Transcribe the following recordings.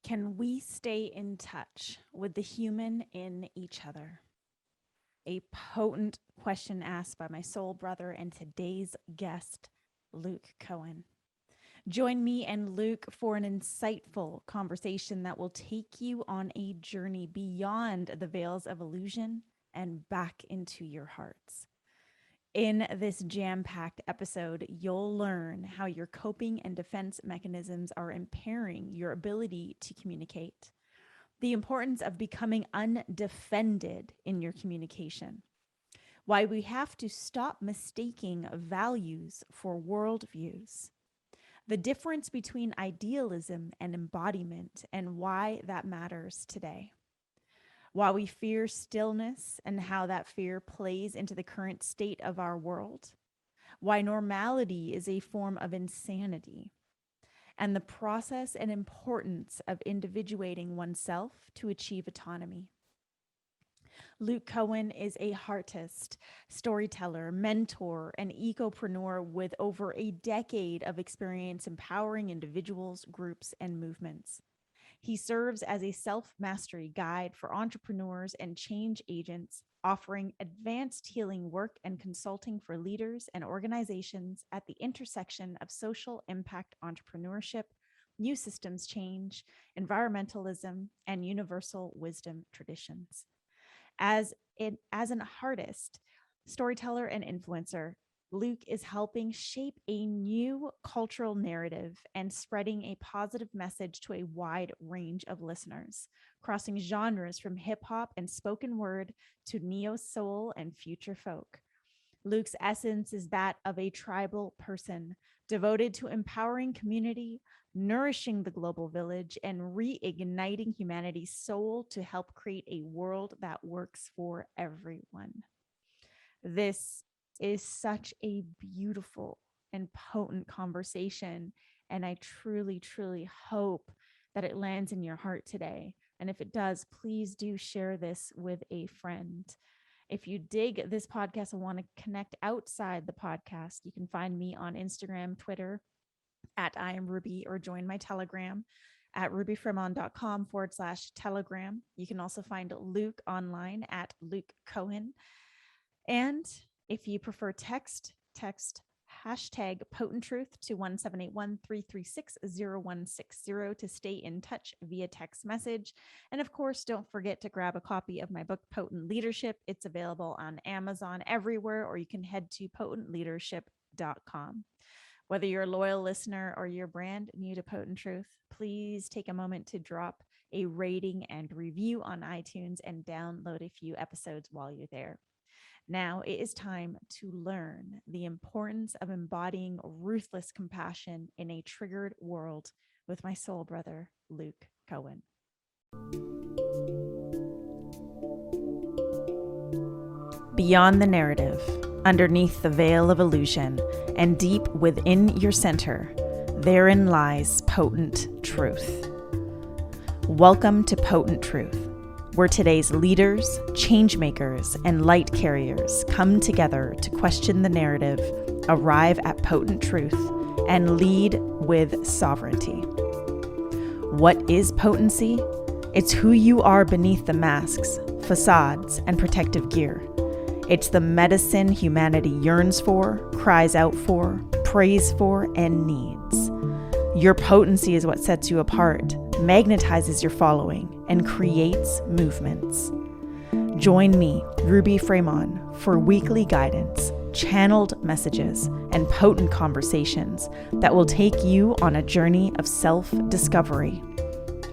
Can we stay in touch with the human in each other? A potent question asked by my soul brother and today's guest, Luke Kohen. Join me and Luke for an insightful conversation that will take you on a journey beyond the veils of illusion and back into your hearts. In this jam-packed episode, you'll learn how your coping and defense mechanisms are impairing your ability to communicate, the importance of becoming undefended in your communication, why we have to stop mistaking values for worldviews, the difference between idealism and embodiment and why that matters today, why we fear stillness and how that fear plays into the current state of our world, why normality is a form of insanity, and the process and importance of individuating oneself to achieve autonomy. Luke Kohen is a heartist, storyteller, mentor, and ecopreneur with over a decade of experience empowering individuals, groups, and movements. He serves as a self-mastery guide for entrepreneurs and change agents, offering advanced healing work and consulting for leaders and organizations at the intersection of social impact entrepreneurship, new systems change, environmentalism, and universal wisdom traditions. As an artist, storyteller, and influencer, Luke is helping shape a new cultural narrative and spreading a positive message to a wide range of listeners, crossing genres from hip hop and spoken word to neo soul and future folk. Luke's essence is that of a tribal person devoted to empowering community, nourishing the global village, and reigniting humanity's soul to help create a world that works for everyone. This is such a beautiful and potent conversation. And I truly, truly hope that it lands in your heart today. And if it does, please do share this with a friend. If you dig this podcast and want to connect outside the podcast, you can find me on Instagram, Twitter at I am Ruby, or join my Telegram at rubyfremon.com/Telegram. You can also find Luke online at Luke Kohen. And if you prefer text hashtag potent truth to 1781-336-0160 to stay in touch via text message. And of course, don't forget to grab a copy of my book, Potent Leadership. It's available on Amazon everywhere, or you can head to potentleadership.com. Whether you're a loyal listener or you're brand new to Potent Truth, please take a moment to drop a rating and review on iTunes and download a few episodes while you're there. Now it is time to learn the importance of embodying ruthless compassion in a triggered world with my soul brother, Luke Kohen. Beyond the narrative, underneath the veil of illusion, and deep within your center, therein lies potent truth. Welcome to Potent Truth, where today's leaders, change makers, and light carriers come together to question the narrative, arrive at potent truth, and lead with sovereignty. What is potency? It's who you are beneath the masks, facades, and protective gear. It's the medicine humanity yearns for, cries out for, prays for, and needs. Your potency is what sets you apart, magnetizes your following, and creates movements. Join me, Ruby Fremon, for weekly guidance, channeled messages, and potent conversations that will take you on a journey of self-discovery.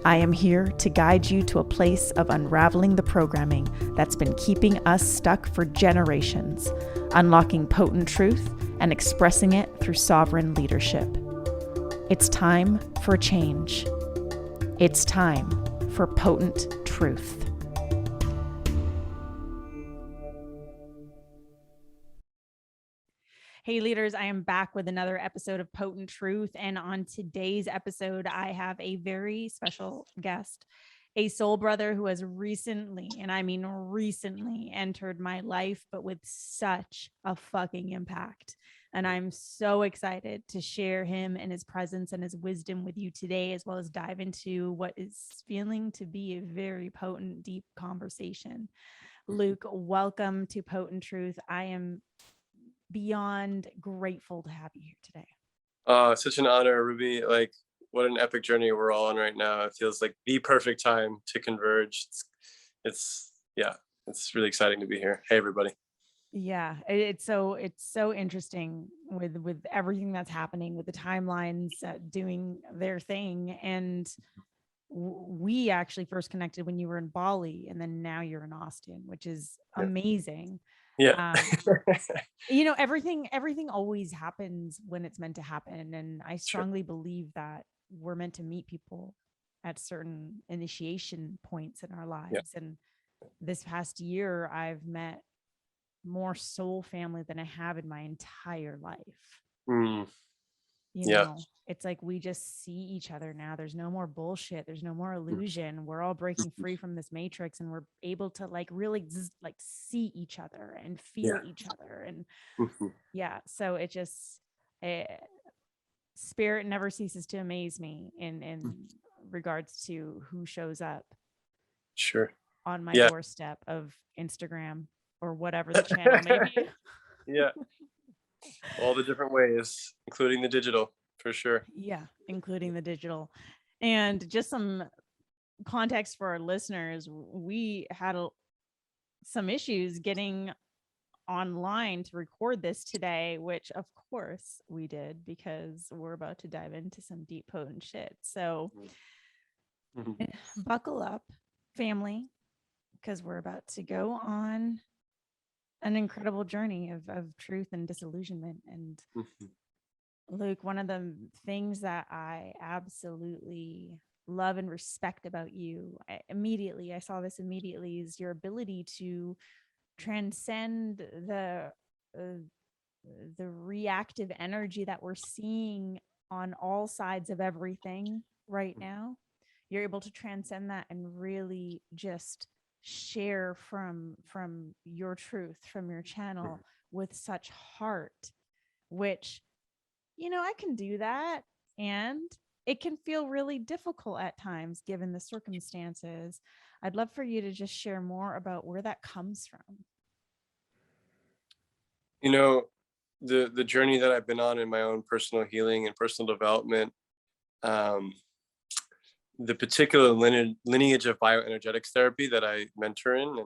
I am here to guide you to a place of unraveling the programming that's been keeping us stuck for generations, unlocking potent truth and expressing it through sovereign leadership. It's time for change. It's time for potent truth. Hey leaders, I am back with another episode of Potent Truth. And on today's episode, I have a very special guest, a soul brother who has recently, and I mean recently, entered my life, but with such a fucking impact. And I'm so excited to share him and his presence and his wisdom with you today, as well as dive into what is feeling to be a very potent, deep conversation. Luke, welcome to Potent Truth. I am beyond grateful to have you here today. Such an honor, Ruby. Like, what an epic journey we're all on right now. It feels like the perfect time to converge. It's really exciting to be here. Hey, everybody. Yeah, it's so interesting with everything that's happening, with the timelines doing their thing. And we actually first connected when you were in Bali, and then now you're in Austin, which is amazing. Yeah. Everything always happens when it's meant to happen. And I strongly believe that we're meant to meet people at certain initiation points in our lives. And this past year, I've met more soul family than I have in my entire life. It's like we just see each other now. There's no more bullshit. There's no more illusion. We're all breaking free from this matrix, and we're able to really see each other and feel each other. And so it just spirit never ceases to amaze me in regards to who shows up on my doorstep of Instagram or whatever the channel may be. Yeah. All the different ways, including the digital, for sure. Yeah, including the digital. And just some context for our listeners, we had some issues getting online to record this today, which of course we did, because we're about to dive into some deep, potent shit. So buckle up, family, because we're about to go on an incredible journey of truth and disillusionment. And Luke, one of the things that I absolutely love and respect about you, I saw this immediately, is your ability to transcend the reactive energy that we're seeing on all sides of everything right now. You're able to transcend that and really just share from your truth, from your channel, with such heart, which, I can do that. And it can feel really difficult at times, given the circumstances. I'd love for you to just share more about where that comes from. The journey that I've been on in my own personal healing and personal development, the particular lineage of bioenergetics therapy that I mentor in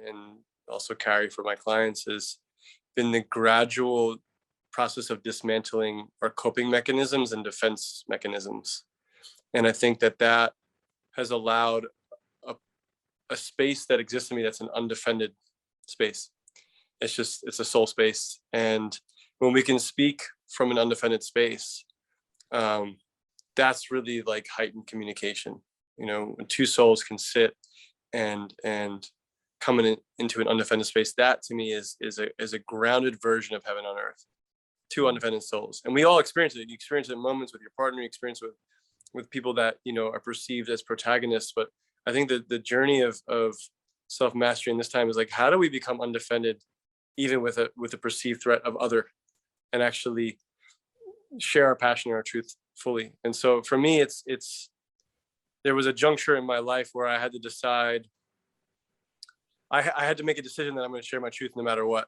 and also carry for my clients has been the gradual process of dismantling our coping mechanisms and defense mechanisms. And I think that has allowed a space that exists in me that's an undefended space. It's a soul space. And when we can speak from an undefended space, that's really like heightened communication. When two souls can sit and come into an undefended space, that to me is a grounded version of heaven on earth. Two undefended souls, and we all experience it. You experience it in moments with your partner. You experience it with people that are perceived as protagonists. But I think that the journey of self mastery in this time is like, how do we become undefended, even with a perceived threat of other, and actually share our passion and our truth fully. And so for me, it's there was a juncture in my life where I had to decide. I had to make a decision that I'm going to share my truth no matter what.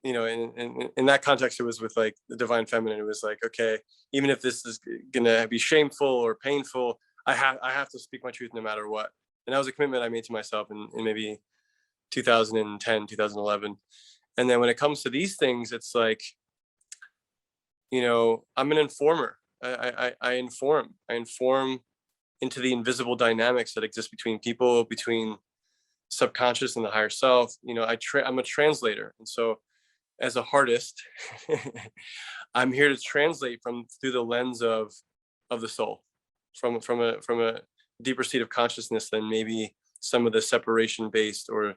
In that context, it was with like the divine feminine. It was like, okay, even if this is going to be shameful or painful, I have to speak my truth no matter what. And that was a commitment I made to myself in maybe 2010, 2011. And then when it comes to these things, it's like, I'm an informer. I inform into the invisible dynamics that exist between people, between subconscious and the higher self. I'm a translator. And so as a heartist, I'm here to translate through the lens of the soul, from a deeper state of consciousness than maybe some of the separation based or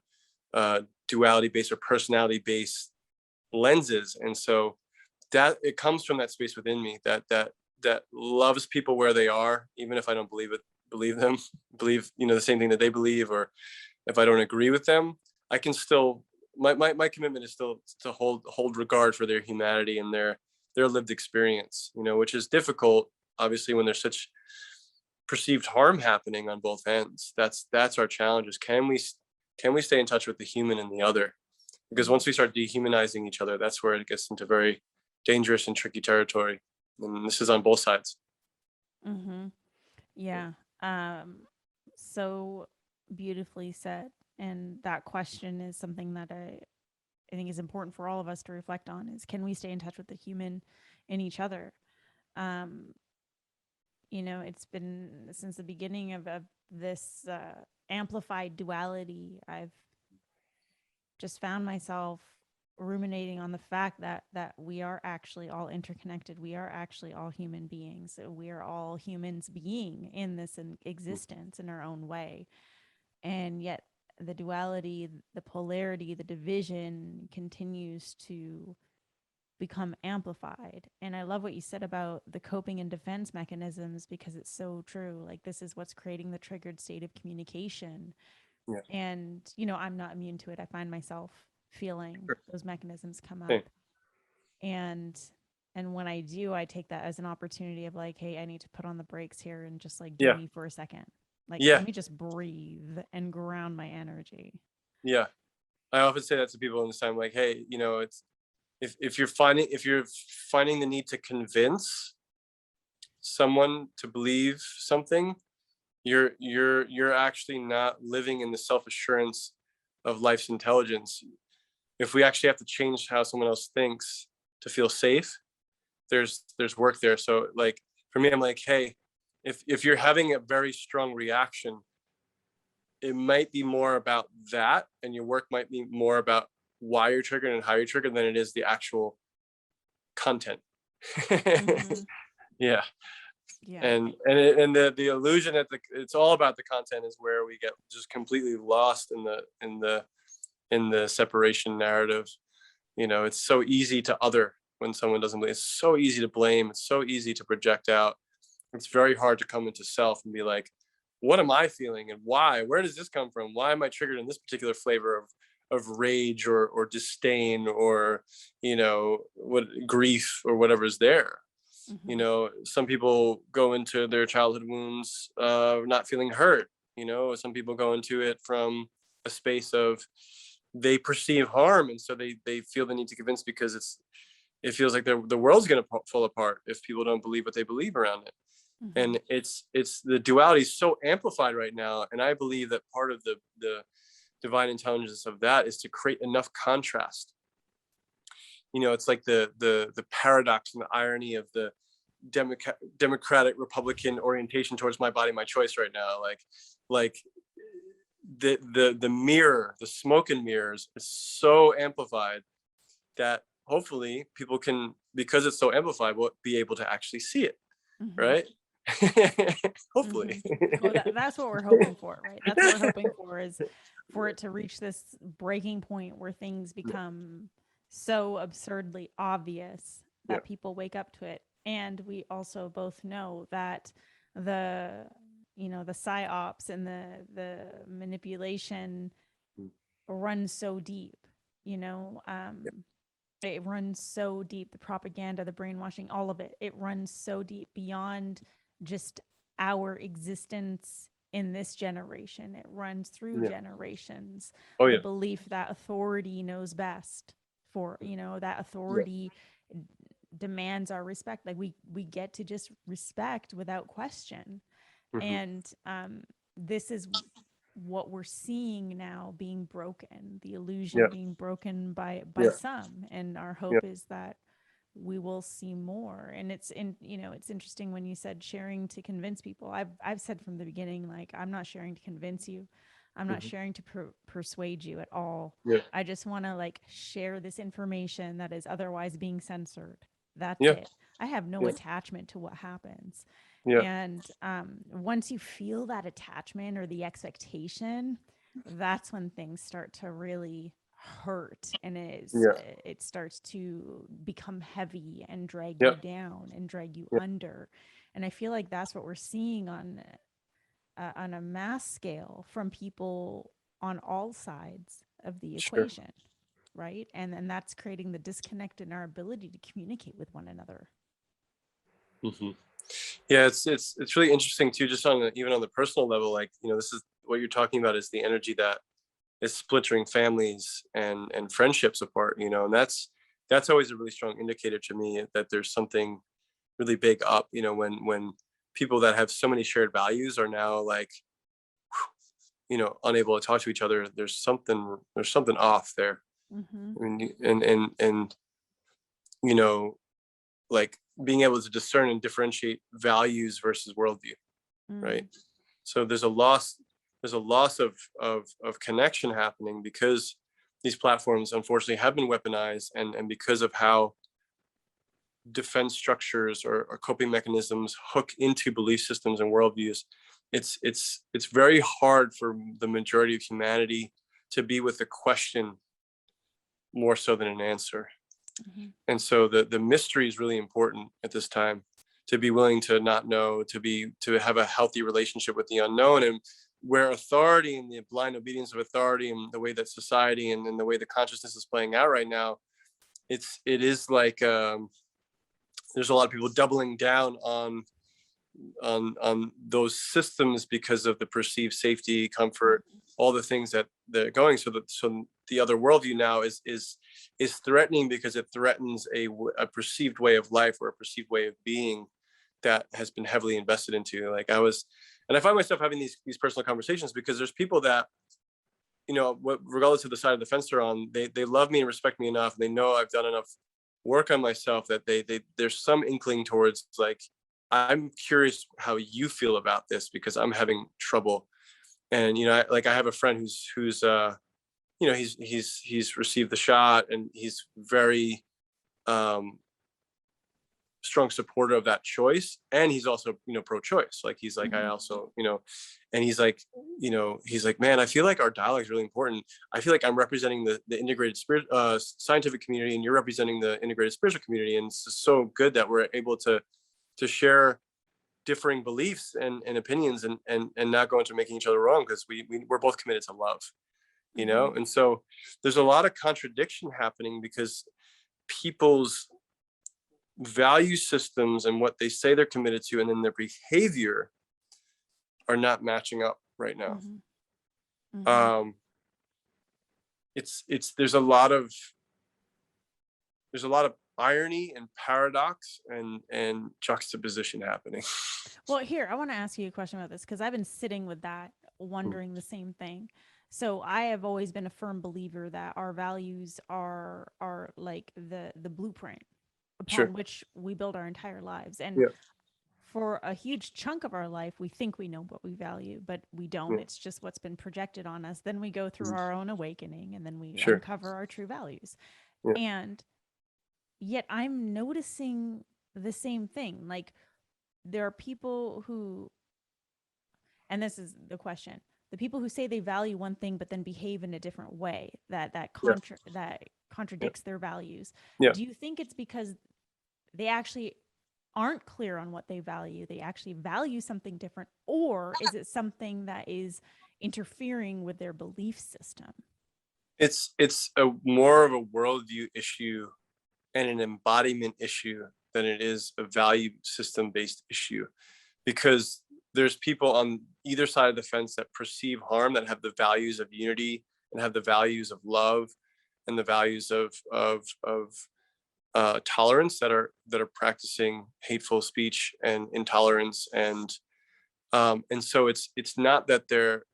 duality based or personality based lenses. And so that it comes from that space within me that loves people where they are, even if I don't believe them, the same thing that they believe, or if I don't agree with them, I can still, my commitment is still to hold regard for their humanity and their their lived experience, which is difficult, obviously, when there's such perceived harm happening on both ends. That's our challenge, is can we stay in touch with the human in the other? Because once we start dehumanizing each other, that's where it gets into very dangerous and tricky territory. And this is on both sides. Mm-hmm. Yeah. So beautifully said. And that question is something that I think is important for all of us to reflect on, is can we stay in touch with the human in each other? Um, it's been since the beginning of this amplified duality. I've just found myself ruminating on the fact that we are actually all interconnected. We are actually all human beings. So we are all humans being in this existence in our own way. And yet the duality, the polarity, the division continues to become amplified. And I love what you said about the coping and defense mechanisms, because it's so true. Like, this is what's creating the triggered state of communication. Yeah. And, I'm not immune to it. I find myself feeling Sure. those mechanisms come Hey. up. And when I do, I take that as an opportunity of like, hey, I need to put on the brakes here and just like do Yeah. me for a second. Like, Yeah. let me just breathe and ground my energy. Yeah. I often say that to people in this time, like, hey, it's if you're finding the need to convince someone to believe something, you're actually not living in the self-assurance of life's intelligence. If we actually have to change how someone else thinks to feel safe, there's work there. So like for me, I'm like, hey, if you're having a very strong reaction, it might be more about that, and your work might be more about why you're triggered and how you're triggered than it is the actual content. Mm-hmm. Yeah. Yeah. And the illusion that it's all about the content is where we get just completely lost in the separation narrative. It's so easy to other when someone doesn't believe. It's so easy to blame. It's so easy to project out. It's very hard to come into self and be like, what am I feeling and why? Where does this come from? Why am I triggered in this particular flavor of rage or disdain or what grief or whatever's there? Mm-hmm. Some people go into their childhood wounds not feeling hurt. Some people go into it from a space of they perceive harm, and so they feel the need to convince, because it feels like the world's going to fall apart if people don't believe what they believe around it. Mm-hmm. And it's the duality is so amplified right now, and I believe that part of the divine intelligence of that is to create enough contrast. It's like the paradox and the irony of the democratic republican orientation towards my body my choice right now. Like the mirror, the smoke and mirrors is so amplified that hopefully people can, because it's so amplified, will be able to actually see it, Mm-hmm. right? Mm-hmm. Hopefully. Well, that's what we're hoping for, right? That's what we're hoping for, is for it to reach this breaking point where things become so absurdly obvious Yeah. that people wake up to it. And we also both know that the the psyops and the manipulation runs so deep. You know, Yeah. it runs so deep. The propaganda, the brainwashing, all of it. It runs so deep beyond just our existence in this generation. It runs through Yeah. generations. Oh The yeah. belief that authority knows best, for that Yeah. authority demands our respect. Like, we get to just respect without question. Hmm. And this is what we're seeing now being broken, the illusion Yeah. being broken by Yeah. some. And our Yeah. hope is that we will see more. And it's interesting when you said sharing to convince people. I've said from the beginning, like, I'm not sharing to convince you. I'm not Hmm. sharing to persuade you at all. Yeah. I just want to like share this information that is otherwise being censored. That's Yeah. it. I have no Yeah. attachment to what happens. Yeah. And once you feel that attachment or the expectation, that's when things start to really hurt, and Yeah. it starts to become heavy and drag Yeah. you down and drag you Yeah. under. And I feel like that's what we're seeing on a mass scale from people on all sides of the Sure. equation. right? And that's creating the disconnect in our ability to communicate with one another. Mm-hmm. Yeah, it's really interesting too, just on even on the personal level. Like, this is what you're talking about, is the energy that is splintering families and friendships apart. And that's always a really strong indicator to me that there's something really big up. When people that have so many shared values are now like, unable to talk to each other. There's something off there. Mm-hmm. I mean, and you know, like being able to discern and differentiate values versus worldview, right? So there's a loss of connection happening because these platforms unfortunately have been weaponized, and because of how defense structures or coping mechanisms hook into belief systems and worldviews. It's very hard for the majority of humanity to be with a question more so than an answer. Mm-hmm. And so the mystery is really important at this time, to be willing to not know, to have a healthy relationship with the unknown. And where authority and the blind obedience of authority and the way that society and the way the consciousness is playing out right now, it is like there's a lot of people doubling down on those systems because of the perceived safety, comfort, all the things that they're going. So the other worldview now is threatening, because it threatens a perceived way of life or a perceived way of being that has been heavily invested into. Like I find myself having these personal conversations because there's people that, regardless of the side of the fence they're on, they love me and respect me enough. And they know I've done enough work on myself that there's some inkling towards like, I'm curious how you feel about this because I'm having trouble. And I have a friend who's he's received the shot, and he's very strong supporter of that choice, and he's also pro-choice. Like he's like, I also and he's like, man, I feel like our dialogue is really important. I feel like I'm representing the integrated spirit scientific community, and you're representing the integrated spiritual community, and it's just so good that we're able to share differing beliefs and opinions, and not go into making each other wrong, because we're both committed to love, and so there's a lot of contradiction happening because people's value systems and what they say they're committed to and then their behavior are not matching up right now. It's there's a lot of irony and paradox and juxtaposition happening. Well, here, I want to ask you a question about this, because I've been sitting with that, wondering the same thing. So I have always been a firm believer that our values are like the blueprint upon which we build our entire lives. And for a huge chunk of our life, we think we know what we value, but we don't. It's just what's been projected on us. Then we go through our own awakening, and then we uncover our true values. And yet I'm noticing the same thing. Like, there are people who, and this is the question, the people who say they value one thing but then behave in a different way that contradicts their values. Do you think it's because they actually aren't clear on what they value? They actually value something different, or is it something that is interfering with their belief system? It's a more of a worldview issue and an embodiment issue than it is a value system based issue, because there's people on either side of the fence that perceive harm, that have the values of unity and have the values of love and the values of tolerance, that are practicing hateful speech and intolerance, and so it's not that they're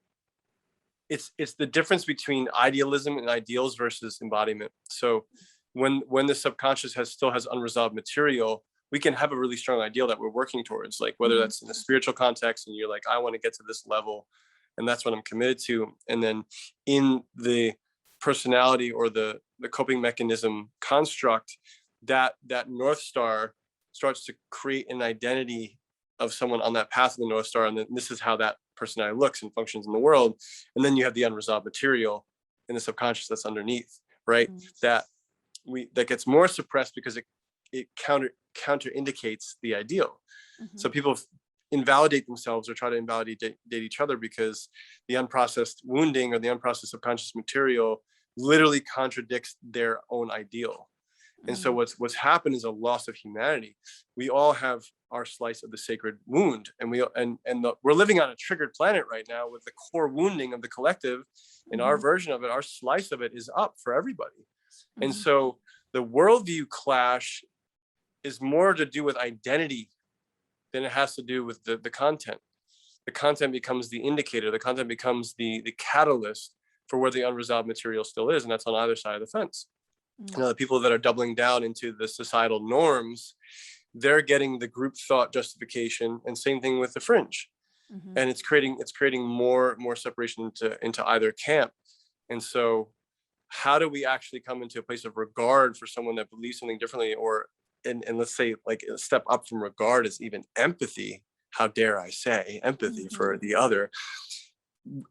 it's the difference between idealism and ideals versus embodiment. So when the subconscious still has unresolved material, we can have a really strong ideal that we're working towards, like whether that's in a spiritual context and you're like, I want to get to this level and that's what I'm committed to. And then in the personality or the coping mechanism construct, that North Star starts to create an identity of someone on that path of the North Star. And then this is how that personality looks and functions in the world. And then you have the unresolved material in the subconscious that's underneath, right? That gets more suppressed because it counter indicates the ideal. So people invalidate themselves or try to invalidate each other because the unprocessed wounding or the unprocessed subconscious material literally contradicts their own ideal. And so what's happened is a loss of humanity. We all have our slice of the sacred wound, and we're living on a triggered planet right now with the core wounding of the collective. And our version of it, our slice of it, is up for everybody. And so the worldview clash is more to do with identity than it has to do with the content. The content becomes the indicator. The content becomes the catalyst for where the unresolved material still is, and that's on either side of the fence. You know, the people that are doubling down into the societal norms, they're getting the group thought justification, and same thing with the fringe. And it's creating more separation into either camp. And so how do we actually come into a place of regard for someone that believes something differently, or and let's say like a step up from regard is even empathy, how dare I say empathy for the other,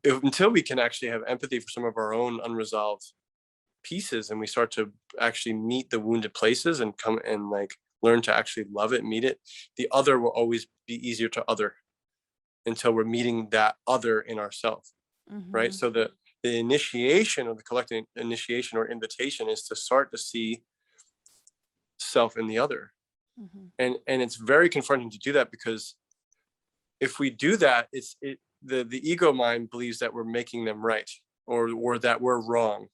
until we can actually have empathy for some of our own unresolved pieces, and we start to actually meet the wounded places and come and like learn to actually love it, meet it, the other will always be easier to other until we're meeting that other in ourselves. Right. So the initiation of the collective initiation or invitation is to start to see self in the other. And it's very confronting to do that, because if we do that, the ego mind believes that we're making them right, or that we're wrong.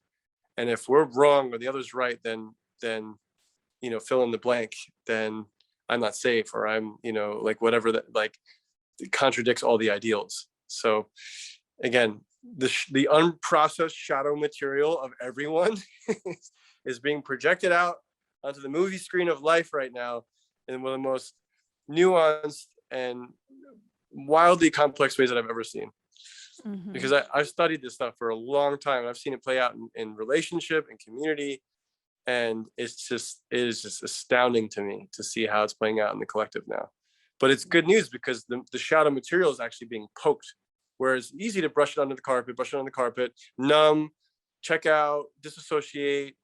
And if we're wrong or the other's right, then you know, fill in the blank, then I'm not safe, or I'm, you know, like whatever, that like it contradicts all the ideals. So again, the unprocessed shadow material of everyone is being projected out onto the movie screen of life right now in one of the most nuanced and wildly complex ways that I've ever seen. Because I've studied this stuff for a long time, and I've seen it play out in relationship and community, and it is just astounding to me to see how it's playing out in the collective now. But it's good news, because the shadow material is actually being poked, whereas it's easy to brush it under the carpet, numb, check out, disassociate,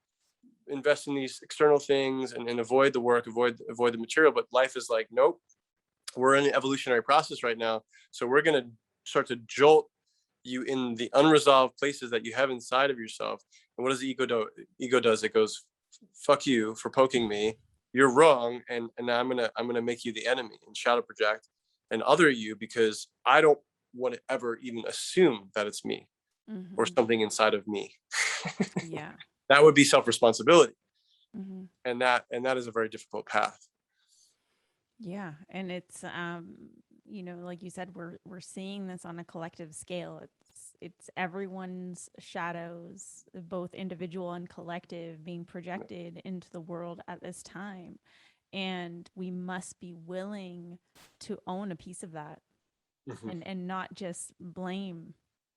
invest in these external things, and avoid the work, avoid the material. But life is like, nope, we're in an evolutionary process right now, so we're going to start to jolt you in the unresolved places that you have inside of yourself. And what does the ego do? Ego does, it goes, fuck you for poking me, you're wrong, and now I'm gonna make you the enemy and shadow project and other you, because I don't want to ever even assume that it's me or something inside of me. Yeah. That would be self-responsibility. And that is a very difficult path. Yeah. And it's you know, like you said, we're seeing this on a collective scale. It's everyone's shadows, both individual and collective, being projected into the world at this time. And we must be willing to own a piece of that, and not just blame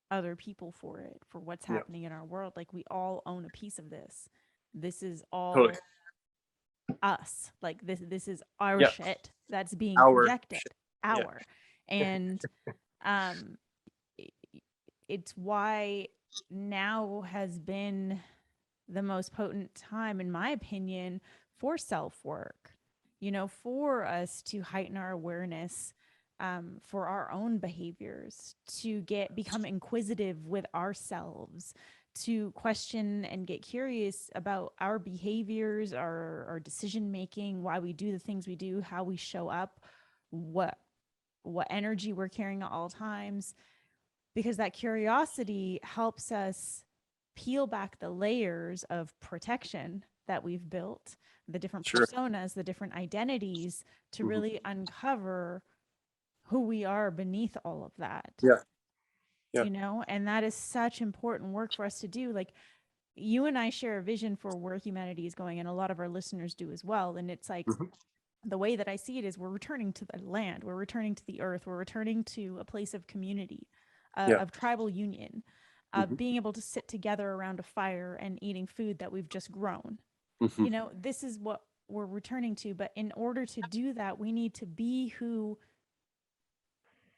other people for it, for what's happening in our world. Like, we all own a piece of this. This is all Totally. us. Like, this is our shit that's being Our projected. shit. Our. And it's why now has been the most potent time, in my opinion, for self-work, you know, for us to heighten our awareness, for our own behaviors, to become inquisitive with ourselves, to question and get curious about our behaviors, our decision making, why we do the things we do, how we show up, what energy we're carrying at all times, because that curiosity helps us peel back the layers of protection that we've built, the different personas, the different identities, to really uncover who we are beneath all of that. You know, and that is such important work for us to do. Like, you and I share a vision for where humanity is going, and a lot of our listeners do as well. And it's like, the way that I see it is, we're returning to the land, we're returning to the earth, we're returning to a place of community, of tribal union, of being able to sit together around a fire and eating food that we've just grown. You know, this is what we're returning to. But in order to do that, we need to be who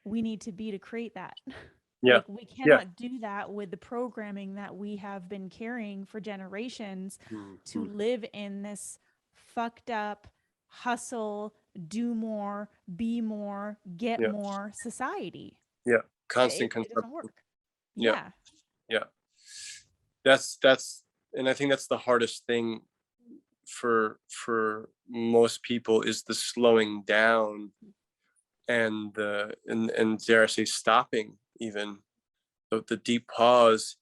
we need to be to create that. Like, we cannot do that with the programming that we have been carrying for generations, to live in this fucked up hustle, do more, be more, get more society. Constant It doesn't work. Yeah. That's And I think that's the hardest thing for most people, is the slowing down and dare I say stopping, even the deep pause,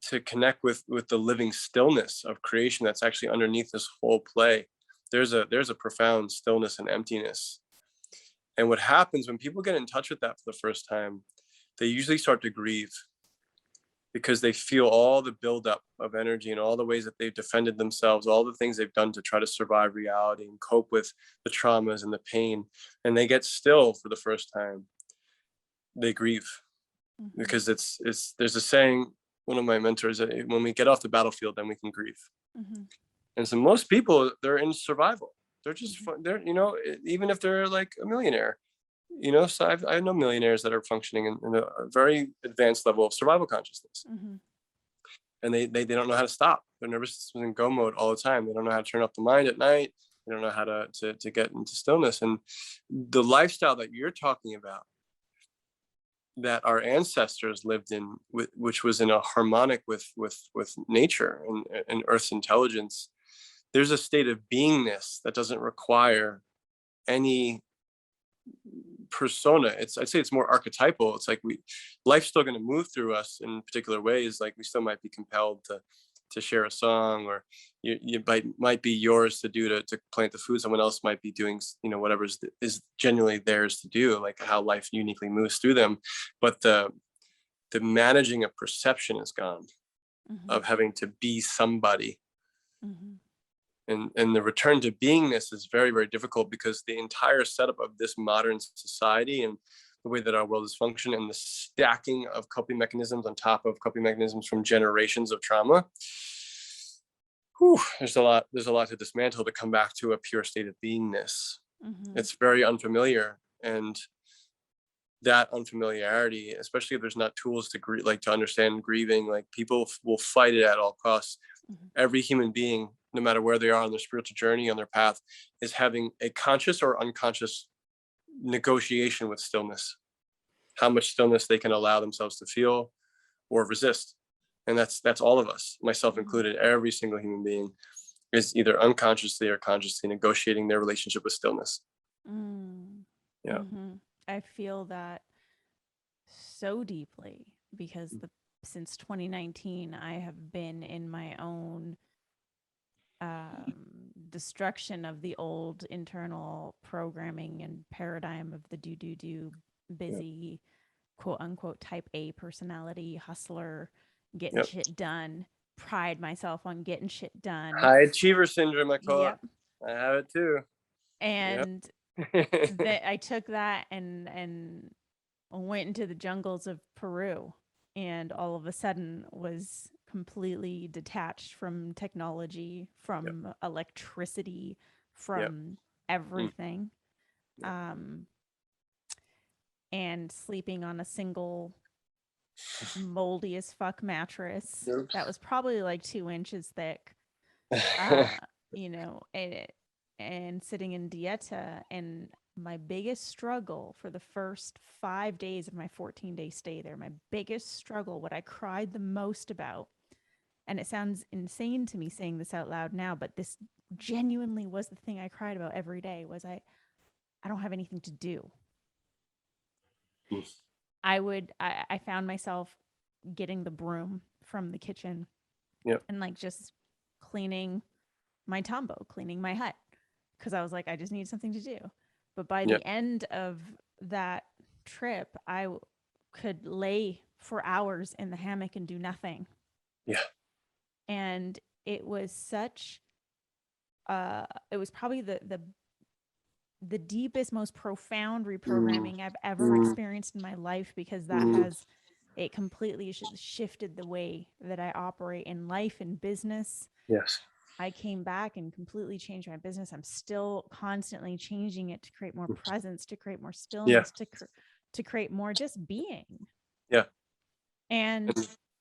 to connect with the living stillness of creation that's actually underneath this whole play. There's a profound stillness and emptiness. And what happens when people get in touch with that for the first time, they usually start to grieve, because they feel all the buildup of energy and all the ways that they've defended themselves, all the things they've done to try to survive reality and cope with the traumas and the pain. And they get still for the first time. They grieve, because it's there's a saying, one of my mentors, when we get off the battlefield, then we can grieve. And so most people, they're in survival. They're just they're, even if they're like a millionaire, so I know millionaires that are functioning in a very advanced level of survival consciousness. And they don't know how to stop. Their nervous system is in go mode all the time. They don't know how to turn off the mind at night. They don't know how to get into stillness. And the lifestyle that you're talking about, that our ancestors lived in, which was in a harmonic with nature and Earth's intelligence, there's a state of beingness that doesn't require any persona. I'd say it's more archetypal. It's like life's still going to move through us in particular ways. Like we still might be compelled to share a song, or you might be yours to do to plant the food. Someone else might be doing, whatever is genuinely theirs to do, like how life uniquely moves through them. But the managing of perception is gone, of having to be somebody. And the return to beingness is very, very difficult, because the entire setup of this modern society and the way that our world is functioning, and the stacking of coping mechanisms on top of coping mechanisms from generations of trauma, there's a lot to dismantle to come back to a pure state of beingness. It's very unfamiliar, and that unfamiliarity, especially if there's not tools to understand grieving, like people will fight it at all costs. Every human being, no matter where they are on their spiritual journey, on their path, is having a conscious or unconscious negotiation with stillness, how much stillness they can allow themselves to feel or resist. And that's all of us, myself included. Every single human being is either unconsciously or consciously negotiating their relationship with stillness. I feel that so deeply, because since 2019 I have been in my own destruction of the old internal programming and paradigm of the do busy, quote unquote type A personality, hustler, getting shit done, pride myself on getting shit done. High achiever syndrome, I call it. I have it too. And I took that and went into the jungles of Peru, and all of a sudden was completely detached from technology, from electricity, from everything. And sleeping on a single moldy as fuck mattress that was probably like 2 inches thick, and sitting in dieta. And my biggest struggle for the first 5 days of my 14-day stay there, my biggest struggle, what I cried the most about, and it sounds insane to me saying this out loud now, but this genuinely was the thing I cried about every day, was I don't have anything to do. I found myself getting the broom from the kitchen and like just cleaning my tambo, cleaning my hut, because I was like, I just need something to do. But by the end of that trip, I could lay for hours in the hammock and do nothing. And it was such it was probably the deepest, most profound reprogramming I've ever experienced in my life, because that it completely shifted the way that I operate in life and business. I came back and completely changed my business. I'm still constantly changing it to create more presence, to create more stillness, to create more just being. And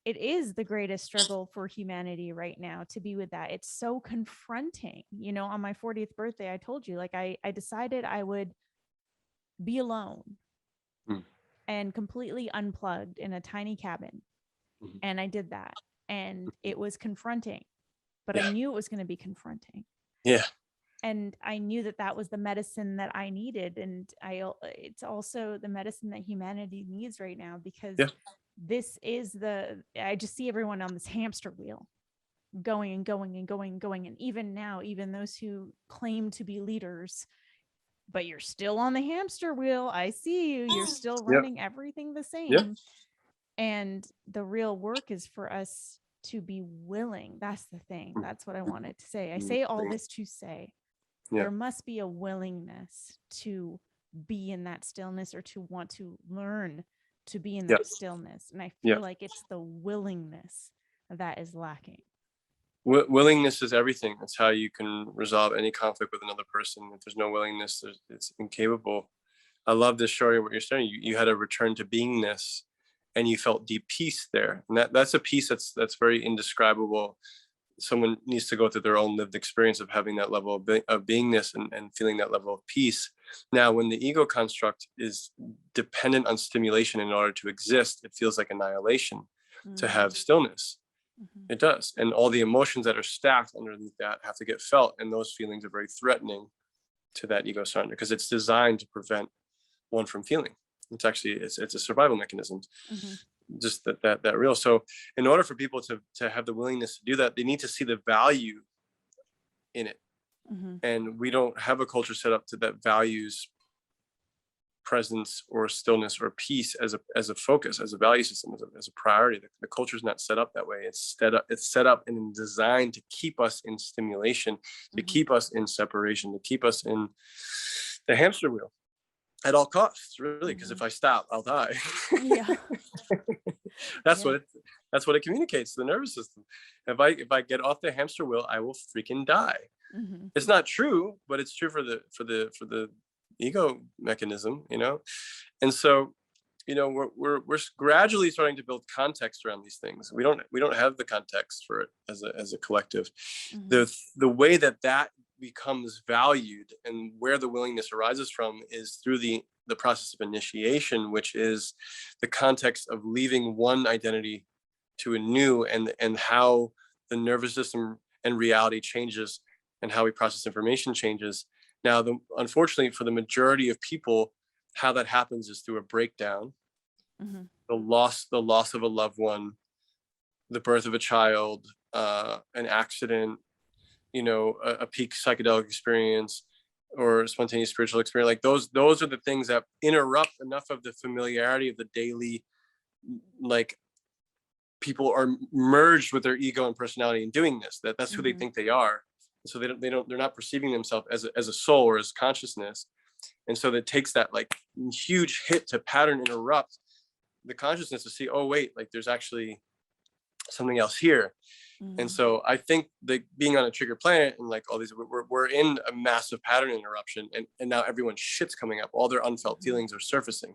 it is the greatest struggle for humanity right now to be with that. It's so confronting. On my 40th birthday, I told you, like, I decided I would be alone and completely unplugged in a tiny cabin. And I did that. and it was confronting, but I knew it was going to be confronting. Yeah. And I knew that that was the medicine that I needed. And it's also the medicine that humanity needs right now, because this is I just see everyone on this hamster wheel going and going and going and going. And even now, even those who claim to be leaders, but you're still on the hamster wheel. I see you. You're still running everything the same. Yep. And the real work is for us to be willing. That's the thing. That's what I wanted to say. I say all this to say there must be a willingness to be in that stillness, or to want to learn to be in that stillness. And I feel like it's the willingness that is lacking. Willingness is everything. It's how you can resolve any conflict with another person. If there's no willingness, it's incapable. I love this story of what you're saying. You had a return to beingness, and you felt deep peace there. And that's a peace that's very indescribable. Someone needs to go through their own lived experience of having that level of beingness and feeling that level of peace. Now, when the ego construct is dependent on stimulation in order to exist, it feels like annihilation. To have stillness. It does. And all the emotions that are stacked underneath that have to get felt. And those feelings are very threatening to that ego surrender, because it's designed to prevent one from feeling. It's actually, it's a survival mechanism. Just that real. So in order for people to have the willingness to do that, they need to see the value in it. And we don't have a culture set up to that values presence or stillness or peace as a focus, as a value system, as a priority. The culture is not set up that way. It's set up and designed to keep us in stimulation, to keep us in separation, to keep us in the hamster wheel at all costs, really, because if I stop, I'll die. That's what it communicates to the nervous system. If I get off the hamster wheel, I will freaking die. It's not true, but it's true for the ego mechanism, and so we're gradually starting to build context around these things. We don't have the context for it as a collective. The way that becomes valued and where the willingness arises from is through the process of initiation, which is the context of leaving one identity to a new, and how the nervous system and reality changes, and how we process information changes. Now, unfortunately, for the majority of people, how that happens is through a breakdown, the loss of a loved one, the birth of a child, an accident, a peak psychedelic experience, or a spontaneous spiritual experience. Like those are the things that interrupt enough of the familiarity of the daily. Like, people are merged with their ego and personality in doing this. That's who they think they are. So they're not perceiving themselves as a soul or as consciousness. And so that takes that like huge hit to pattern interrupt the consciousness to see, oh wait, like there's actually something else here. And so I think that being on a trigger planet and like all these, we're in a massive pattern interruption, and now everyone's shit's coming up. All their unfelt feelings are surfacing.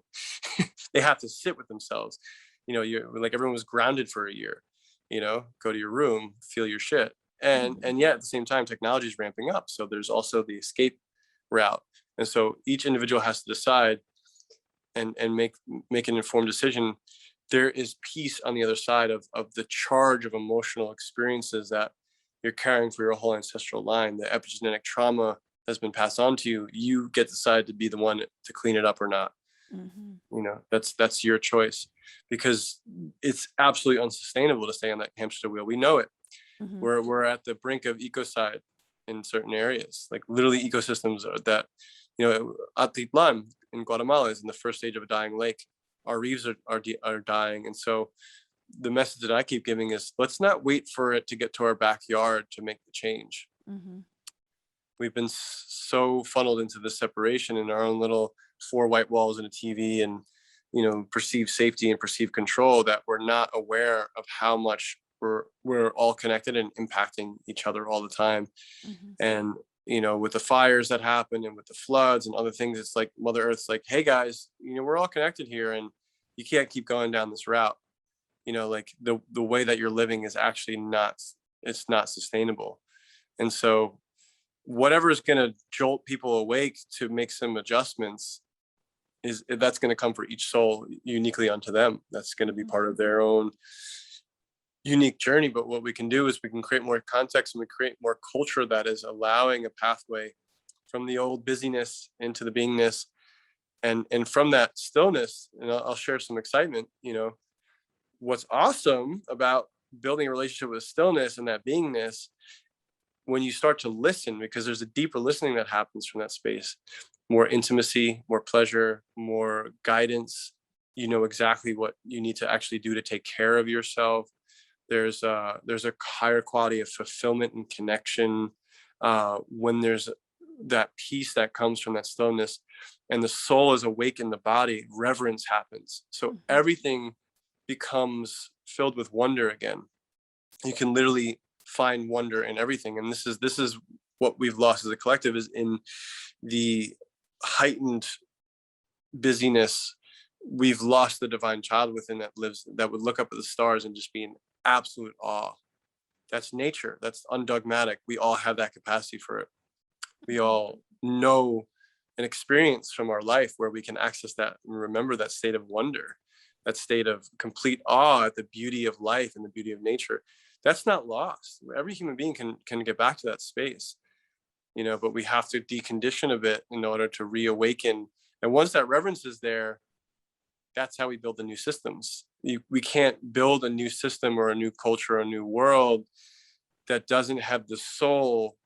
They have to sit with themselves. You're like, everyone was grounded for a year, go to your room, feel your shit. And yet at the same time, technology is ramping up. So there's also the escape route. And so each individual has to decide and make an informed decision. There is peace on the other side of the charge of emotional experiences that you're carrying for your whole ancestral line. The epigenetic trauma has been passed on to you. You get to decide to be the one to clean it up or not. That's your choice, because it's absolutely unsustainable to stay on that hamster wheel. We know it. We're at the brink of ecocide in certain areas, like literally ecosystems that, Atitlan in Guatemala is in the first stage of a dying lake. Our reefs are dying. And so the message that I keep giving is, let's not wait for it to get to our backyard to make the change. We've been so funneled into this separation in our own little 4 white walls and a TV and, perceived safety and perceived control, that we're not aware of how much we're all connected and impacting each other all the time. And with the fires that happen and with the floods and other things, it's like Mother Earth's like, hey guys, we're all connected here, and you can't keep going down this route. Like the way that you're living is actually not sustainable. And so whatever is going to jolt people awake to make some adjustments, that's going to come for each soul uniquely unto them. That's going to be part of their own unique journey, but what we can do is we can create more context, and we create more culture that is allowing a pathway from the old busyness into the beingness, and from that stillness. And I'll share some excitement. What's awesome about building a relationship with stillness and that beingness, when you start to listen, because there's a deeper listening that happens from that space, more intimacy, more pleasure, more guidance. You know exactly what you need to actually do to take care of yourself. There's a higher quality of fulfillment and connection when there's that peace that comes from that stillness, and the soul is awake in the body. Reverence happens, so everything becomes filled with wonder again. You can literally find wonder in everything, and this is what we've lost as a collective, is in the heightened busyness. We've lost the divine child within that would look up at the stars and just be in absolute awe. That's nature. That's undogmatic. We all have that capacity for it. We all know an experience from our life where we can access that and remember that state of wonder, that state of complete awe at the beauty of life and the beauty of nature. That's not lost. Every human being can get back to that space, but we have to decondition a bit in order to reawaken. And once that reverence is there, that's how we build the new systems. We can't build a new system or a new culture or a new world that doesn't have the soul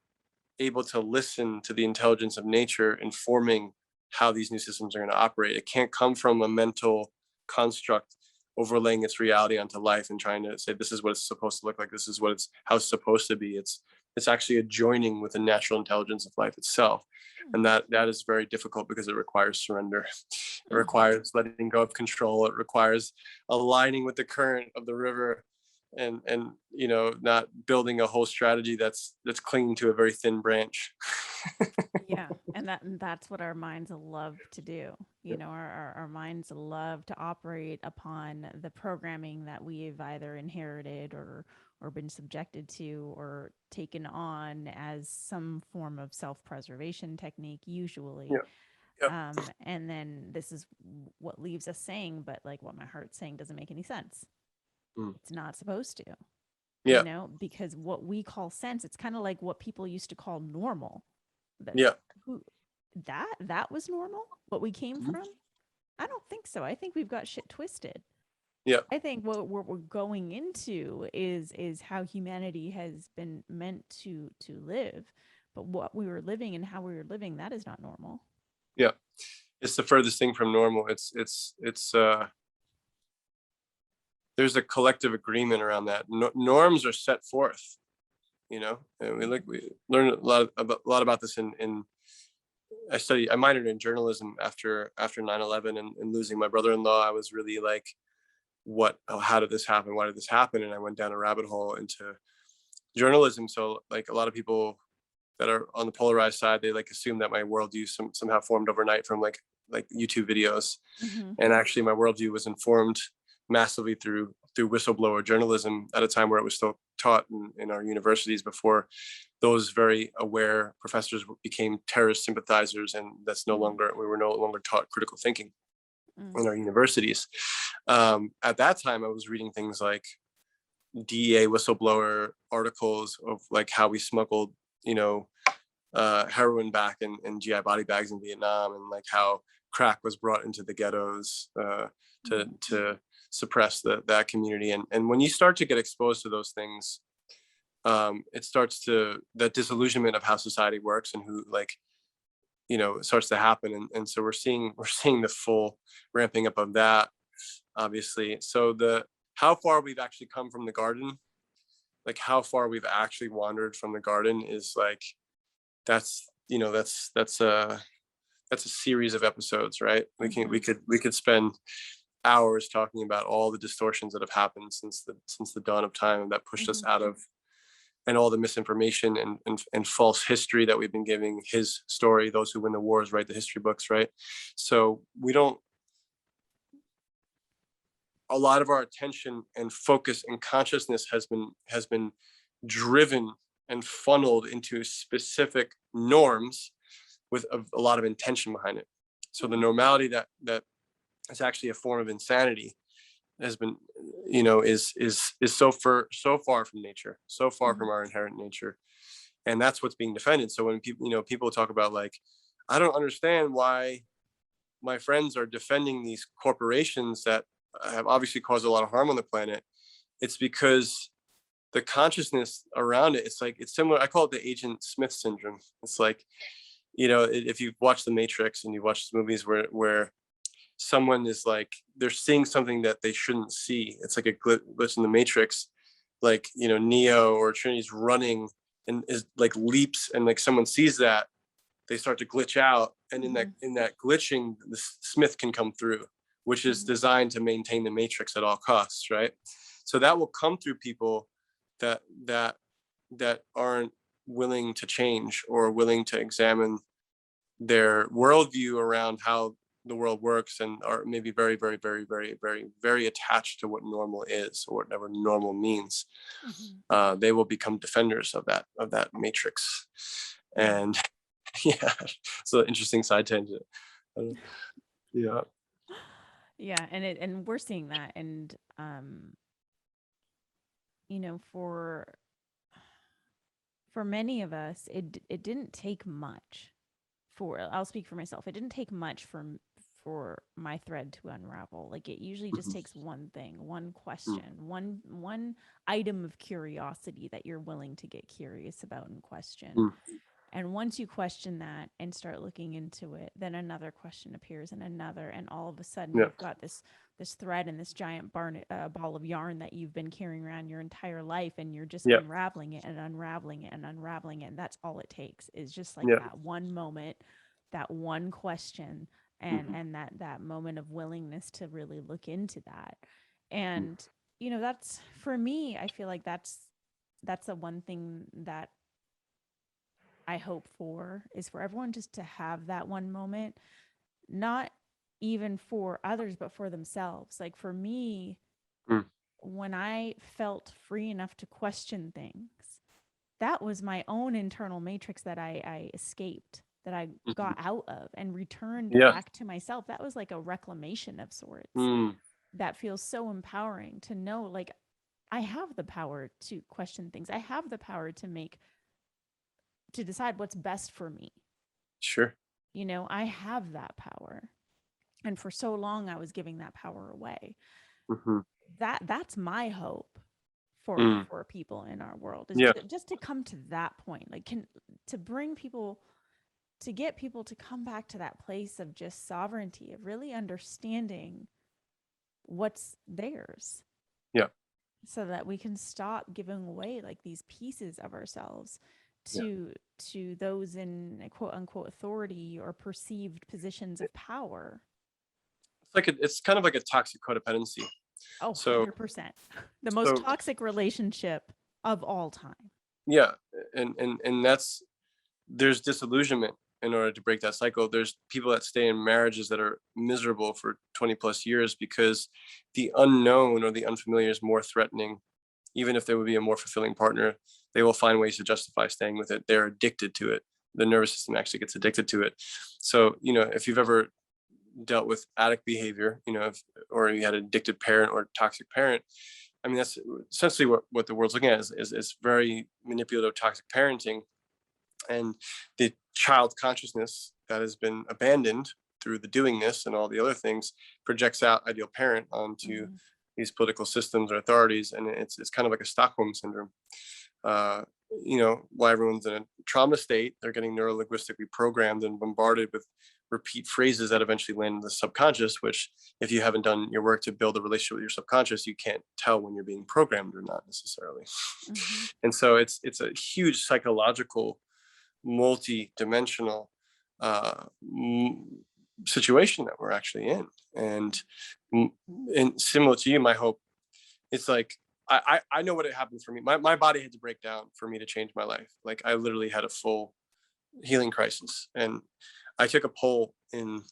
able to listen to the intelligence of nature informing how these new systems are going to operate. It can't come from a mental construct overlaying its reality onto life and trying to say, this is what it's supposed to look like, this is how it's supposed to be. It's actually a joining with the natural intelligence of life itself. And that is very difficult because it requires surrender. It requires letting go of control. It requires aligning with the current of the river, and not building a whole strategy that's clinging to a very thin branch. Yeah, and that's what our minds love to do. Our minds love to operate upon the programming that we've either inherited or been subjected to or taken on as some form of self-preservation technique, usually. Yeah. And then this is what leaves us saying, but like what my heart's saying doesn't make any sense. It's not supposed to. Yeah. Because what we call sense, it's kind of like what people used to call normal. Yeah. That was normal? What we came from? I don't think so. I think we've got shit twisted. Yeah. I think what we're going into is how humanity has been meant to live. But what we were living and how we were living, that is not normal. Yeah. It's the furthest thing from normal. It's there's a collective agreement around that. Norms are set forth, and we learned a lot about this in I minored in journalism after 9/11 and losing my brother-in-law. I was really like, how did this happen? Why did this happen? And I went down a rabbit hole into journalism. So like a lot of people that are on the polarized side, they like assume that my worldview somehow formed overnight from like YouTube videos. And actually my worldview was informed massively through whistleblower journalism at a time where it was still taught in our universities before those very aware professors became terrorist sympathizers, and we were no longer taught critical thinking in our universities. At that time, I was reading things like DEA whistleblower articles of like how we smuggled, heroin back in GI body bags in Vietnam, and like how crack was brought into the ghettos to suppress that community. And when you start to get exposed to those things, it starts to that disillusionment of how society works and who it starts to happen. And so we're seeing the full ramping up of that, obviously. So how far we've actually come from the garden, like how far we've actually wandered from the garden is like, that's a series of episodes, right? We could spend hours talking about all the distortions that have happened since the dawn of time that pushed us out of, and all the misinformation and false history that we've been giving. His story, those who win the wars write the history books, right? So a lot of our attention and focus and consciousness has been driven and funneled into specific norms with a lot of intention behind it. So the normality that is actually a form of insanity has been, is so far from nature, so far Mm-hmm. from our inherent nature. And that's what's being defended. So when people talk about, like, I don't understand why my friends are defending these corporations that have obviously caused a lot of harm on the planet, it's because the consciousness around it, it's similar. I call it the Agent Smith syndrome. It's like, if you've watched The Matrix and you watch movies where someone is like, they're seeing something that they shouldn't see. It's like a glitch in the Matrix, like, Neo or Trinity's running and is like leaps, and like someone sees that, they start to glitch out, and Mm-hmm. in that glitching, the Smith can come through, which is Mm-hmm. designed to maintain the Matrix at all costs, right? So that will come through people that aren't willing to change or willing to examine their worldview around how the world works, and are maybe very, very, very, very, very, very attached to what normal is, or whatever normal means. Mm-hmm. They will become defenders of that matrix. Yeah. And yeah, so interesting side tangent. Yeah. Yeah, and we're seeing that, and for many of us, it didn't take much for I'll speak for myself. It didn't take much for my thread to unravel. Like, it usually just Mhm. takes one thing, one Mm. question, one item of curiosity that you're willing to get curious about and question. Mm. And once you question that and start looking into it, then another question appears, and another, and all of a sudden Yeah. you've got this thread and this giant ball of yarn that you've been carrying around your entire life, and you're just Yeah. unraveling it and unraveling it and unraveling it. And that's all it takes, is just like Yeah. that one moment, that one question, and Mhm. that moment of willingness to really look into that. Mm. And that's, for me, I feel like that's the one thing that I hope for, is for everyone just to have that one moment, not even for others, but for themselves. Like, for me, Mm. when I felt free enough to question things, that was my own internal matrix that I escaped, that I got Mhm. out of and returned Yeah. back to myself. That was like a reclamation of sorts. Mm. That feels so empowering to know, like, I have the power to question things. I have the power to decide what's best for me. Sure. I have that power. And for so long I was giving that power away. Mhm. That's my hope for Mm. people in our world, is Yeah. just to come to that point, like, to bring people, to get people to come back to that place of just sovereignty, of really understanding what's theirs, Yeah. so that we can stop giving away like these pieces of ourselves Yeah. to those in quote unquote authority or perceived positions of power. It's kind of like a toxic codependency. Oh, So 100%. The most so toxic relationship of all time. yeah, and there's disillusionment in order to break that cycle. There's people that stay in marriages that are miserable for 20 plus years because the unknown or the unfamiliar is more threatening. Even if there would be a more fulfilling partner, they will find ways to justify staying with it. They're addicted to it. The nervous system actually gets addicted to it. So, if you've ever dealt with addict behavior, or you had an addicted parent or toxic parent, I mean, that's essentially what the world's looking at, is very manipulative, toxic parenting. And the child consciousness that has been abandoned through the doingness and all the other things projects out ideal parent onto Mm-hmm. these political systems or authorities, and it's kind of like a Stockholm syndrome. uh, while everyone's in a trauma state, they're getting neurolinguistically programmed and bombarded with repeat phrases that eventually land in the subconscious, which, if you haven't done your work to build a relationship with your subconscious, you can't tell when you're being programmed or not necessarily. Mm-hmm. And so it's a huge psychological, multi-dimensional uh, situation that we're actually in. And and similar to you, my hope, it's like, I know what it happened for me. My body had to break down for me to change my life. Like, I literally had a full healing crisis, and I took a poll in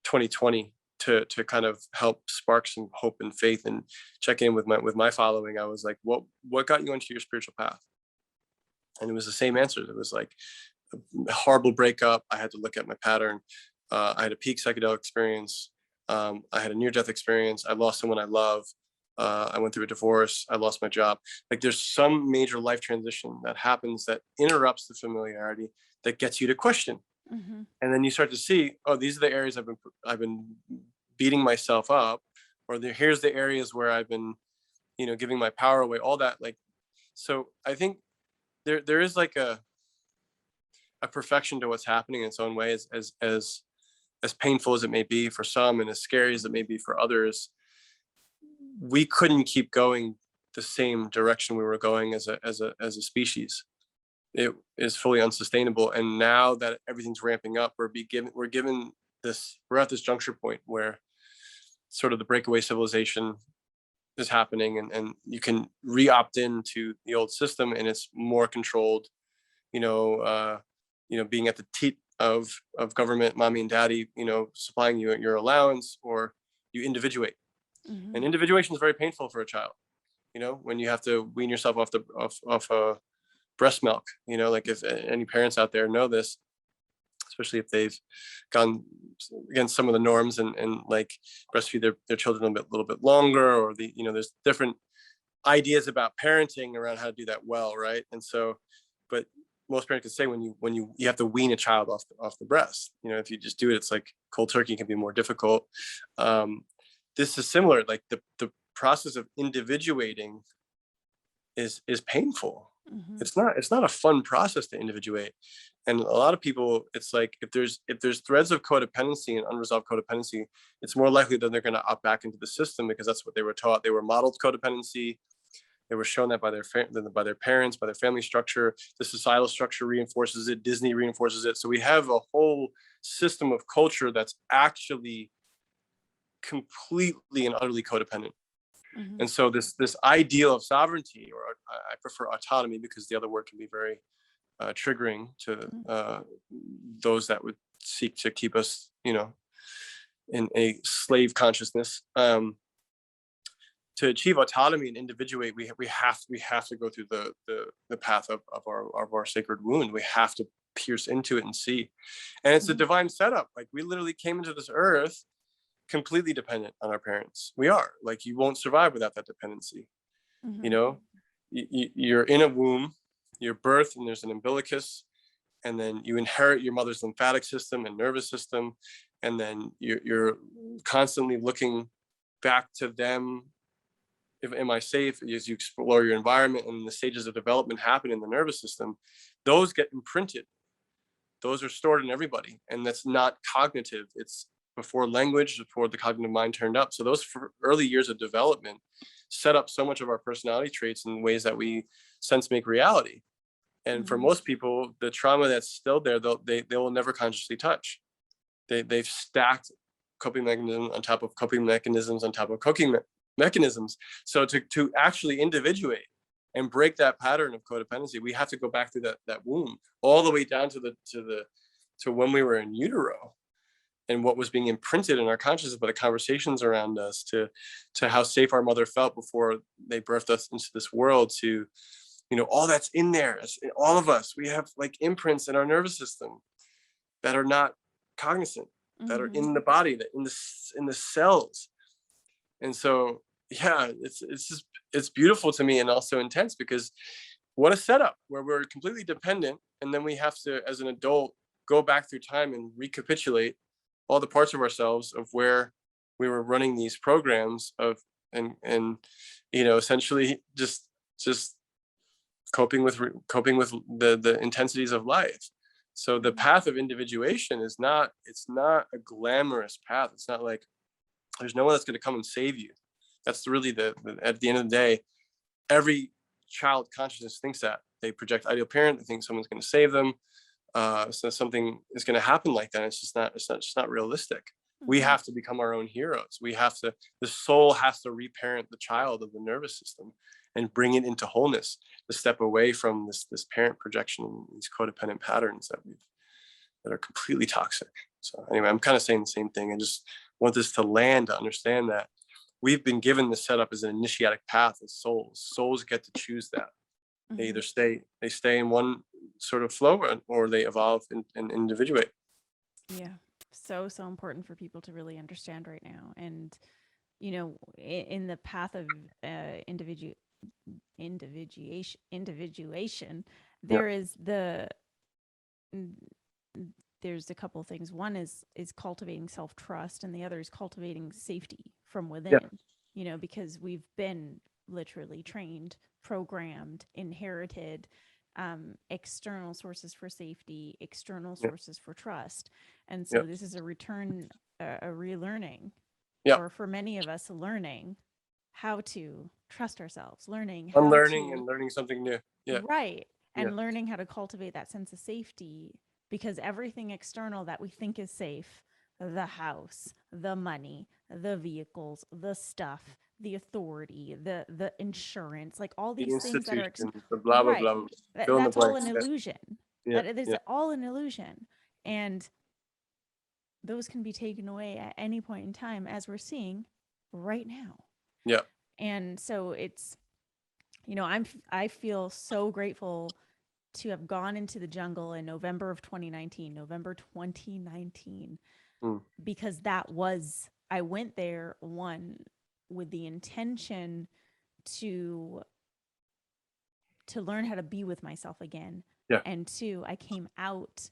2020 to kind of help spark some hope and faith and check in with my following. I was like, what got you onto your spiritual path? And it was the same answer. It was like a horrible breakup. I had to look at my pattern. I had a peak psychedelic experience. I had a near-death experience. I lost someone I love. I went through a divorce. I lost my job. Like there's some major life transition that happens that interrupts the familiarity that gets you to question. Mm-hmm. And then you start to see, oh, these are the areas I've been beating myself up, or here's the areas where I've been, giving my power away, all that. Like, so I think there is like a perfection to what's happening in its own way, as painful as it may be for some and as scary as it may be for others. We couldn't keep going the same direction we were going as a species. It is fully unsustainable. And now that everything's ramping up, we're at this juncture point where sort of the breakaway civilization is happening, and you can re-opt into the old system, and it's more controlled, being at the teat of government, mommy and daddy, supplying you your allowance, or you individuate. Mm-hmm. And individuation is very painful for a child, when you have to wean yourself off breast milk, like if any parents out there know this, especially if they've gone against some of the norms and like breastfeed their children a little bit longer, or there's different ideas about parenting around how to do that well, right? And so, but most parents can say when you have to wean a child off the breast, if you just do it, it's like cold turkey, can be more difficult. This is similar. Like the process of individuating is painful. Mm-hmm. It's not a fun process to individuate. And a lot of people, it's like if there's threads of codependency and unresolved codependency, it's more likely that they're going to opt back into the system, because that's what they were taught. They were modeled codependency. They were shown that by their parents, by their family structure. The societal structure reinforces it. Disney reinforces it. So we have a whole system of culture that's actually completely and utterly codependent. Mm-hmm. And so this ideal of sovereignty, or I prefer autonomy, because the other word can be very triggering to those that would seek to keep us, in a slave consciousness. To achieve autonomy and individuate, we have to go through the path of our sacred wound. We have to pierce into it and see. And it's a divine setup. Like we literally came into this earth completely dependent on our parents. We are, like, you won't survive without that dependency. Mm-hmm. You're in a womb, you're birthed, and there's an umbilicus, and then you inherit your mother's lymphatic system and nervous system, and then you're constantly looking back to them. Am I safe? As you explore your environment, and the stages of development happen in the nervous system, those get imprinted. Those are stored in everybody, and that's not cognitive. It's before language, before the cognitive mind turned up. So those early years of development set up so much of our personality traits in ways that we sense make reality. And for most people, the trauma that's still there, they will never consciously touch. They've stacked coping mechanisms on top of coping mechanisms on top of coping mechanisms. So to actually individuate and break that pattern of codependency, we have to go back through that womb, all the way down to when we were in utero, and what was being imprinted in our consciousness by the conversations around us, to how safe our mother felt before they birthed us into this world, to all that's in there. All of us, we have like imprints in our nervous system that are not cognizant, that are in the body, that in the cells. And so yeah, it's beautiful to me, and also intense, because what a setup where we're completely dependent, and then we have to, as an adult, go back through time and recapitulate all the parts of ourselves of where we were running these programs of, and essentially just coping with the intensities of life. So the path of individuation it's not a glamorous path. It's not like there's no one that's going to come and save you. That's really at the end of the day, every child consciousness thinks that. They project ideal parent. They think someone's going to save them. So something is going to happen like that. It's just not realistic. We have to become our own heroes. The soul has to reparent the child of the nervous system and bring it into wholeness, to step away from this parent projection and these codependent patterns that are completely toxic. So anyway, I'm kind of saying the same thing. I just want this to land, to understand that we've been given the setup as an initiatic path as souls. Souls get to choose that. They either stay in one sort of flow, or they evolve and individuate. Yeah. So important for people to really understand right now. And, in the path of individuation, Yeah. there is there's a couple of things. One is cultivating self-trust, and the other is cultivating safety from Yeah. within, because we've been literally trained, programmed, inherited external sources for safety, external Yeah. sources for trust. And Yeah. so this is a return, a relearning, Yeah. or for many of us, learning how to trust ourselves, learning how Unlearning to, and learning something new. Yeah. right, Yeah. and learning how to cultivate that sense of safety, because everything external that we think is safe, the house, the money, the vehicles, the stuff, the authority, the insurance, like all The these things that are institution, the blah blah right, blah. Fill in the that's all an blanks. illusion. Yeah. That it is Yeah. all an illusion. And those can be taken away at any point in time, as we're seeing right now. Yeah. And so it's, I feel so grateful to have gone into the jungle in November 2019, Mm. because I went there, one, with the intention to learn how to be with myself again. Yeah. And two, I came out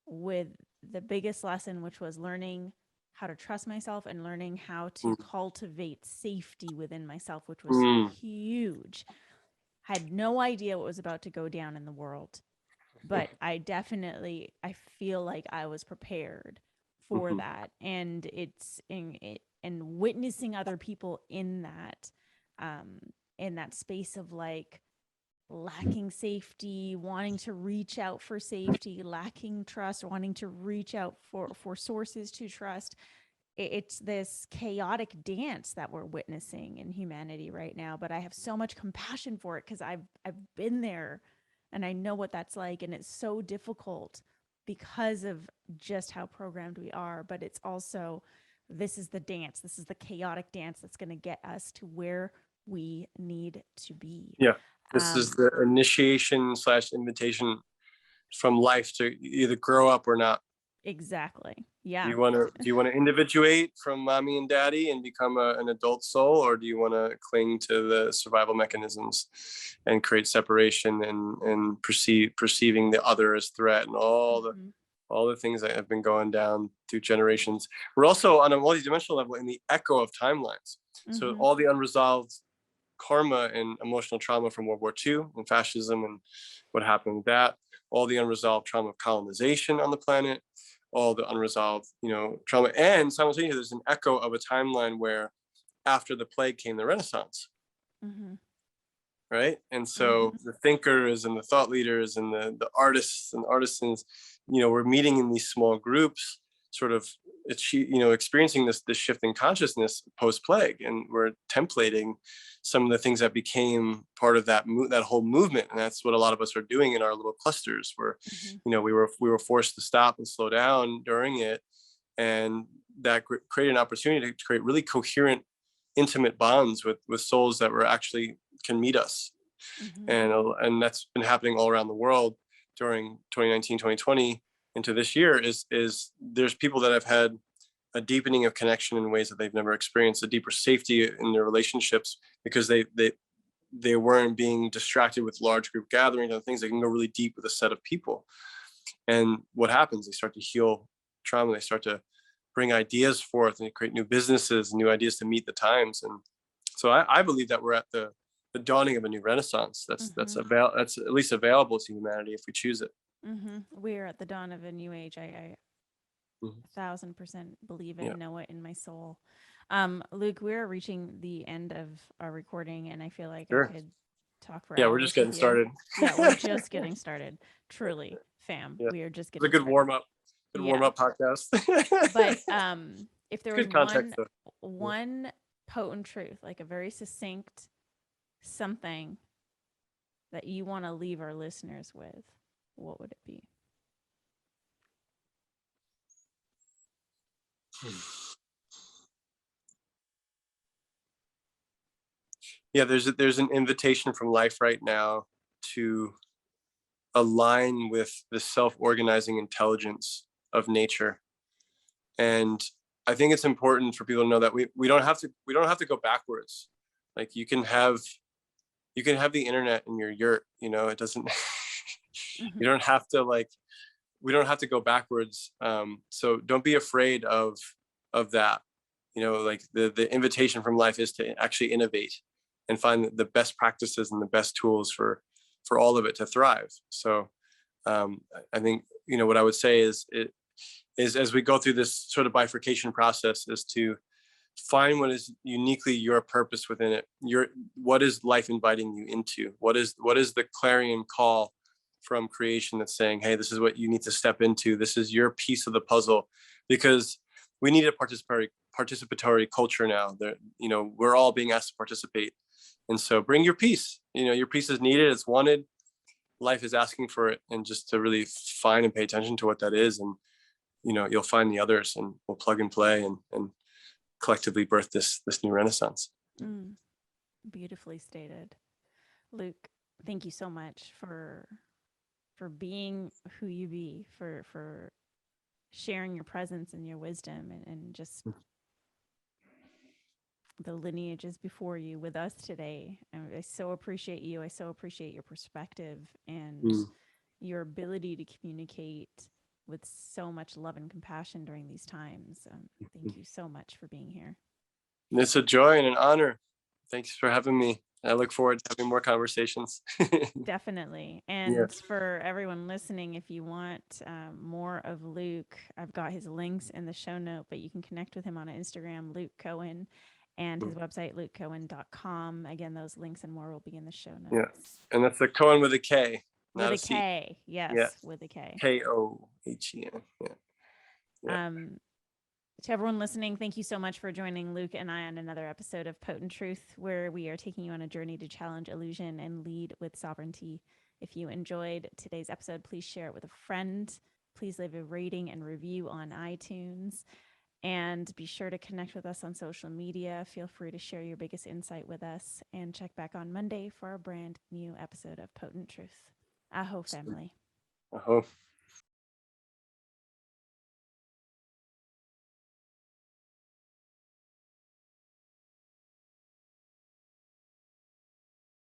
with the biggest lesson, which was learning how to trust myself and learning how to Mm. cultivate safety within myself, which was Mm. huge. Had no idea what was about to go down in the world, but I feel like I was prepared for Mm-hmm. that. And and witnessing other people in that space of like lacking safety, wanting to reach out for safety, lacking trust, wanting to reach out for sources to trust. It's this chaotic dance that we're witnessing in humanity right now, but I have so much compassion for it because I've been there and I know what that's like, and it's so difficult because of just how programmed we are. But it's also, this is the dance, this is the chaotic dance that's going to get us to where we need to be. Yeah. This is the initiation / invitation from life to either grow up or not. Exactly. Yeah. Do you want to individuate from mommy and daddy and become an adult soul, or do you want to cling to the survival mechanisms and create separation and perceiving the other as threat and all the things that have been going down through generations? We're also on a multidimensional level in the echo of timelines. So all the unresolved karma and emotional trauma from World War II and fascism and what happened with that, all the unresolved trauma of colonization on the planet, all the unresolved, trauma. And simultaneously, there's an echo of a timeline where after the plague came the Renaissance. Right. And so the thinkers and the thought leaders and the artists and artisans, we're meeting in these small groups, sort of, experiencing this shift in consciousness post-plague, and we're templating some of the things that became part of that whole movement. And that's what a lot of us are doing in our little clusters, where we were forced to stop and slow down during it, and that created an opportunity to create really coherent, intimate bonds with souls that were actually can meet us. And that's been happening all around the world during 2019, 2020 into this year. Is there's people that have had a deepening of connection in ways that they've never experienced, a deeper safety in their relationships, because they weren't being distracted with large group gatherings and things. They can go really deep with a set of people. And what happens? They start to heal trauma. They start to bring ideas forth and create new businesses, new ideas to meet the times. And so I believe that we're at the dawning of a new renaissance that's at least available to humanity if we choose it. We're at the dawn of a new age. I 1,000% believe it, know it in my soul. Luke, we're reaching the end of our recording, and I feel like I could talk for hours. Yeah, we're just getting started. Yeah, we're just getting started. Truly, fam. Yeah. We are just getting started. It's a good started. warm-up. Good warm-up podcast. But if there was one potent truth, like a very succinct something that you want to leave our listeners with, what would it be? Yeah, there's an invitation from life right now to align with the self-organizing intelligence of nature, and I think it's important for people to know that we don't have to go backwards. Like you can have the internet in your yurt, it doesn't, Mm-hmm. you don't have to we don't have to go backwards. So don't be afraid of that. Like the invitation from life is to actually innovate and find the best practices and the best tools for all of it to thrive. So I think, what I would say is as we go through this sort of bifurcation process is to find what is uniquely your purpose within it. What is life inviting you into? What is the clarion call from creation that's saying, hey, this is what you need to step into. This is your piece of the puzzle, because we need a participatory culture now. That we're all being asked to participate, and so bring your piece. Your piece is needed. It's wanted. Life is asking for it, and just to really find and pay attention to what that is, and you'll find the others, and we'll plug and play and collectively birth this new renaissance. Beautifully stated. Luke, thank you so much for being who you be, for sharing your presence and your wisdom, and just the lineages before you with us today. And I so appreciate you. I so appreciate your perspective and your ability to communicate with so much love and compassion during these times. Thank you so much for being here. It's a joy and an honor. Thanks for having me. I look forward to having more conversations. Definitely. And for everyone listening, if you want more of Luke, I've got his links in the show note, but you can connect with him on Instagram, Luke Kohen, and his website, lukekohen.com. Again, those links and more will be in the show notes. Yeah. And that's the Kohen with a K. With a K. Yes, with a K. Kohen. Yeah. To everyone listening, thank you so much for joining Luke and I on another episode of Potent Truth, where we are taking you on a journey to challenge illusion and lead with sovereignty. If you enjoyed today's episode, please share it with a friend. Please leave a rating and review on iTunes. And be sure to connect with us on social media. Feel free to share your biggest insight with us. And check back on Monday for a brand new episode of Potent Truth. Aho, family. Aho.